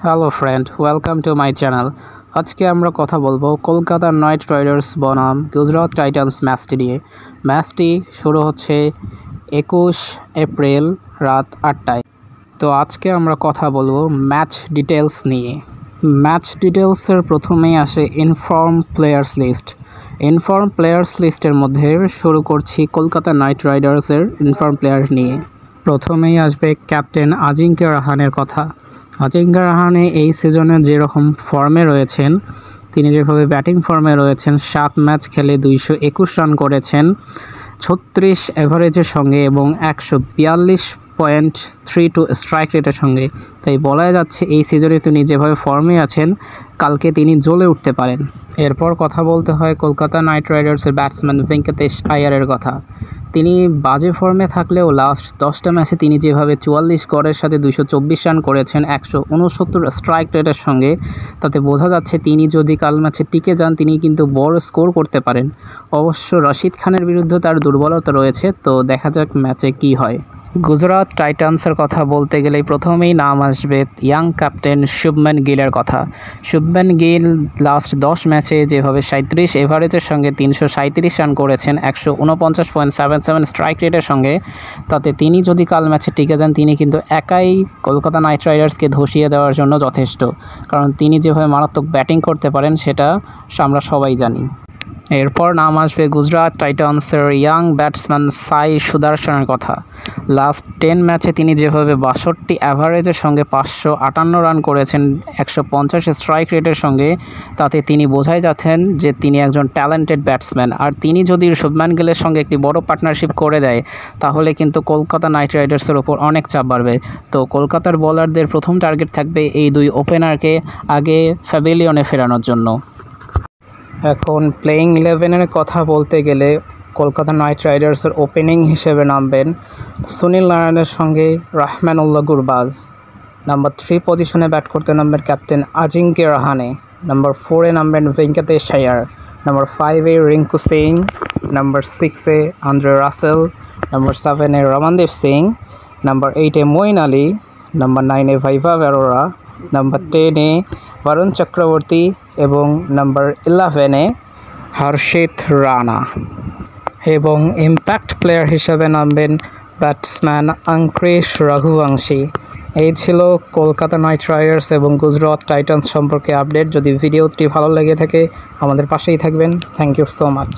Hello friend, welcome to my channel. আজকে আমরা কথা বলবো কলকাতা নাইট রাইডার্স বনাম গুজরাট টাইটান্স ম্যাচটি নিয়ে। ম্যাচটি শুরু হচ্ছে 21 এপ্রিল রাত 8টায়। তো আজকে আমরা কথা বলবো ম্যাচ ডিটেলস নিয়ে। ম্যাচ ডিটেলসের প্রথমেই আসে inform players list. Inform players লিস্টের মধ্যে শুরু করছি কলকাতা নাইট রাইডার্সের ইনফর্ম প্লেয়ার নিয়ে। প্রথমেই আসবে ক্যাপ্টেন আজিঙ্ক্য রাহানের কথা। আজিঙ্ক্য রাহানে এই সিজনে যেরকম ফর্মে রয়েছেন, তিনি যেভাবে ব্যাটিং ফর্মে রয়েছেন, 7 ম্যাচ খেলে 221 রান করেছেন 36 অ্যাভারেজের সঙ্গে এবং 142.32 স্ট্রাইক রেটের সঙ্গে। তাই বলা যাচ্ছে এই সিজনে তিনি যেভাবে ফর্মে আছেন, কালকে তিনি জ্বলে উঠতে পারেন। এরপর কথা বলতে হয় কলকাতা নাইট রাইডার্সের ব্যাটসম্যান ভেঙ্কটেশ আয়ারের কথা। তিনি বাজে ফর্মে থাকলেও লাস্ট 10টা ম্যাচে তিনি যেভাবে 44 গড়ের সাথে 224 রান করেছেন 169 স্ট্রাইক রেটের সঙ্গে, তাতে বোঝা যাচ্ছে তিনি যদি কাল ম্যাচে টিকে যান তিনি কিন্তু বড় স্কোর করতে পারেন। অবশ্য রশিদ খানের বিরুদ্ধে তার দুর্বলতা রয়েছে, তো দেখা যাক ম্যাচে কি হয়। গুজরাট টাইটান্সের কথা বলতে গেলেই প্রথমেই নাম আসবে ইয়াং ক্যাপ্টেন শুভম্যান গিলের কথা। শুভম্যান গিল লাস্ট 10 ম্যাচে যেভাবে 37 এভারেজের সঙ্গে 337 রান করেছেন 149.77 স্ট্রাইক রেটের সঙ্গে, তাতে তিনি যদি কাল ম্যাচে টিকে যান তিনি কিন্তু একাই কলকাতা নাইট রাইডার্সকে ধসিয়ে দেওয়ার জন্য যথেষ্ট, কারণ তিনি যেভাবে মারাত্মক ব্যাটিং করতে পারেন সেটা আমরা সবাই জানি। এরপর নাম আসবে গুজরাট টাইটান্সের ইয়াং ব্যাটসম্যান সাই সুদর্শনের কথা। লাস্ট 10 ম্যাচে তিনি যেভাবে 62 অ্যাভারেজের সঙ্গে 558 রান করেছেন 150 স্ট্রাইক রেটের সঙ্গে, তাতে তিনি বোঝাই যাচ্ছেন যে তিনি একজন ট্যালেন্টেড ব্যাটসম্যান। আর তিনি যদি শুভমান গিলের সঙ্গে একটি বড় পার্টনারশিপ করে দেয় তাহলে কিন্তু কলকাতা নাইট রাইডার্সের ওপর অনেক চাপ বাড়বে। তো কলকাতার বোলারদের প্রথম টার্গেট থাকবে এই দুই ওপেনারকে আগে প্যাভিলিয়নে ফেরানোর জন্য। এখন প্লেইং 11-এর কথা বলতে গেলে কলকাতা নাইট রাইডার্সের ওপেনিং হিসেবে নামবেন সুনীল নারায়ণের সঙ্গে রহমানুল্লাহ গুরবাজ। নাম্বার 3 পজিশনে ব্যাট করতে নামবেন ক্যাপ্টেন আজিঙ্ক্য রাহানে। নাম্বার 4-এ নামবেন ভেঙ্কটেশ আয়ার। নাম্বার 5-এ রিঙ্কু সিং। নাম্বার 6-এ আন্দ্রে রাসেল। নাম্বার 7-এ রমনদীপ সিং। নাম্বার 8-এ মঈন আলী। নাম্বার 9-এ ভাইভব অরোরা। নাম্বার 10-এ বরুণ চক্রবর্তী এবং নাম্বার 11-এ হর্ষিত রানা। এবং ইম্প্যাক্ট প্লেয়ার হিসেবে নামবেন ব্যাটসম্যান অঙ্কুশ রঘুবংশী। এই ছিল কলকাতা নাইট রাইডার্স এবং গুজরাট টাইটান্স সম্পর্কে আপডেট। যদি ভিডিওটি ভালো লেগে থাকে আমাদের পাশেই থাকবেন। Thank you so much.